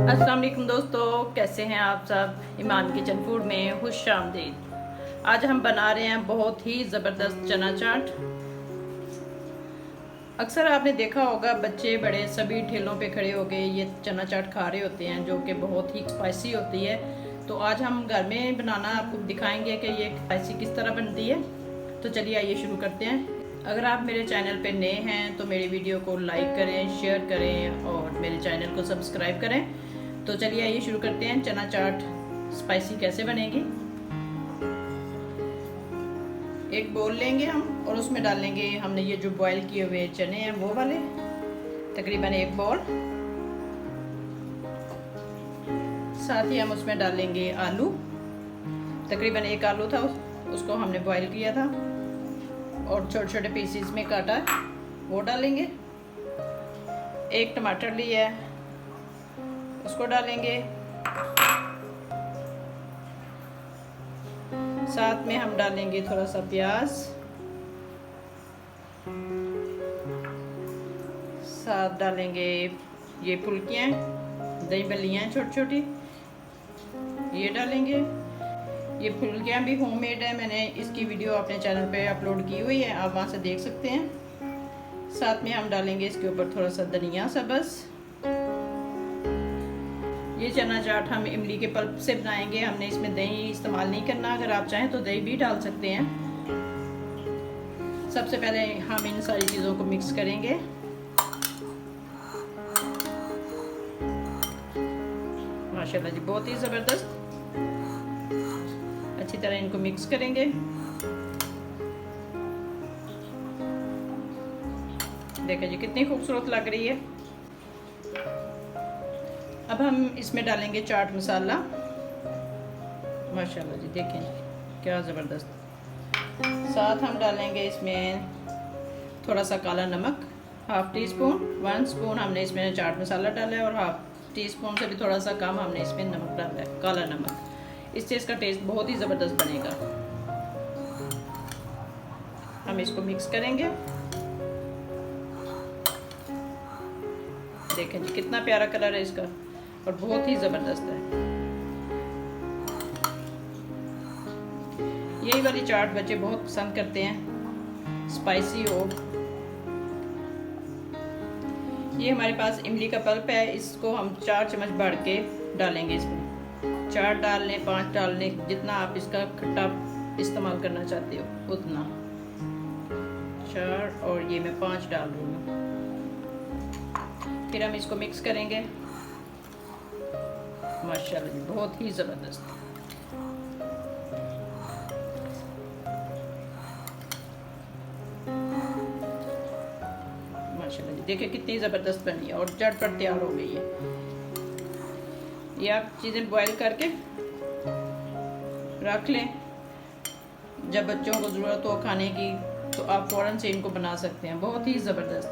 अस्सलाम वालेकुम दोस्तों, कैसे हैं आप सब। ईमान किचन फूड में खुश आमदीद। आज हम बना रहे हैं बहुत ही ज़बरदस्त चना चाट। अक्सर आपने देखा होगा बच्चे बड़े सभी ठेलों पे खड़े हो गए ये चना चाट खा रहे होते हैं, जो कि बहुत ही स्पाइसी होती है। तो आज हम घर में बनाना आपको दिखाएंगे कि ये स्पाइसी किस तरह बनती है। तो चलिए आइए शुरू करते हैं। अगर आप मेरे चैनल पे नए हैं तो मेरी वीडियो को लाइक करें, शेयर करें और मेरे चैनल को सब्सक्राइब करें। तो चलिए आइए शुरू करते हैं। चना चाट स्पाइसी कैसे बनेगी। एक बोल लेंगे हम और उसमें डालेंगे हमने ये जो बॉईल किए हुए चने हैं वो वाले, तकरीबन एक बॉल। साथ ही हम उसमें डालेंगे आलू, तकरीबन एक आलू था, उसको हमने बॉईल किया था और छोटे छोटे पीसीस में काटा है, वो डालेंगे। एक टमाटर लिया है, उसको डालेंगे। साथ में हम डालेंगे थोड़ा सा प्याज, साथ डालेंगे ये फुल्कियाँ, दही बल्लियाँ छोटी छोटी, ये डालेंगे। ये फुल्कियाँ भी होममेड है, मैंने इसकी वीडियो अपने चैनल पे अपलोड की हुई है, आप वहाँ से देख सकते हैं। साथ में हम डालेंगे इसके ऊपर थोड़ा सा धनिया सब्ज़। ये चना चाट हम इमली के पल्प से बनाएंगे, हमने इसमें दही इस्तेमाल नहीं करना। अगर आप चाहें तो दही भी डाल सकते हैं। सबसे पहले हम इन सारी चीज़ों को मिक्स करेंगे। माशाल्लाह जी, बहुत ही ज़बरदस्त। अच्छी तरह इनको मिक्स करेंगे। देखिए जी कितनी खूबसूरत लग रही है। अब हम इसमें डालेंगे चाट मसाला। माशाल्लाह जी, देखें क्या ज़बरदस्त। साथ हम डालेंगे इसमें थोड़ा सा काला नमक, हाफ टी स्पून। 1 स्पून हमने इसमें चाट मसाला डाला है और हाफ टी स्पून से भी थोड़ा सा कम हमने इसमें नमक डाला है, काला नमक। इससे इसका टेस्ट बहुत ही ज़बरदस्त बनेगा। हम इसको मिक्स करेंगे। देखें जी कितना प्यारा कलर है इसका और बहुत ही ज़बरदस्त है। यही वाली चाट बच्चे बहुत पसंद करते हैं, स्पाइसी हो। ये हमारे पास इमली का पल्प है, इसको हम 4 चम्मच बढ़ के डालेंगे इसमें। 4 डाल लें, 5 डाल लें, जितना आप इसका खट्टा इस्तेमाल करना चाहते हो उतना। 4 और ये मैं 5 डाल रही हूँ। फिर हम इसको मिक्स करेंगे। माशाल्लाह जी, बहुत ही ज़बरदस्त। माशाल्लाह जी, देखिए कितनी ज़बरदस्त बनी है और झटपट तैयार हो गई है। ये आप चीज़ें बॉईल करके रख लें, जब बच्चों को ज़रूरत हो खाने की तो आप फ़ौरन से इनको बना सकते हैं। बहुत ही ज़बरदस्त।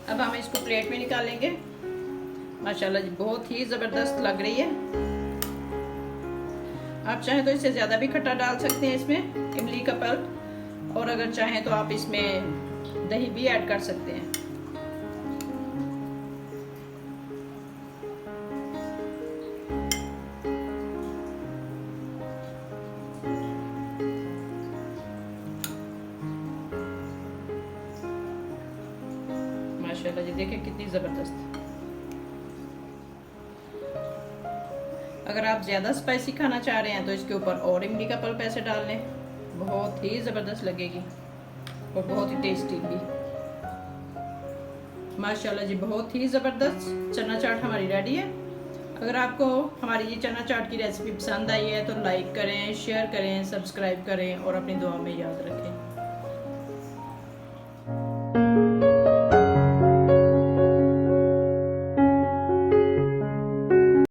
अब हम इसको प्लेट में निकालेंगे। माशाल्लाह जी, बहुत ही ज़बरदस्त लग रही है। आप चाहें तो इससे ज़्यादा भी खट्टा डाल सकते हैं इसमें, इमली का पल्प, और अगर चाहें तो आप इसमें दही भी ऐड कर सकते हैं। माशाल्लाह जी, देखिए कितनी ज़बरदस्त। अगर आप ज़्यादा स्पाइसी खाना चाह रहे हैं तो इसके ऊपर और इमली का पल्प ऐसे डाल लें, बहुत ही ज़बरदस्त लगेगी और बहुत ही टेस्टी भी। माशाल्लाह जी, बहुत ही ज़बरदस्त चना चाट हमारी रेडी है। अगर आपको हमारी ये चना चाट की रेसिपी पसंद आई है तो लाइक करें, शेयर करें, सब्सक्राइब करें और अपनी दुआ में याद रखें।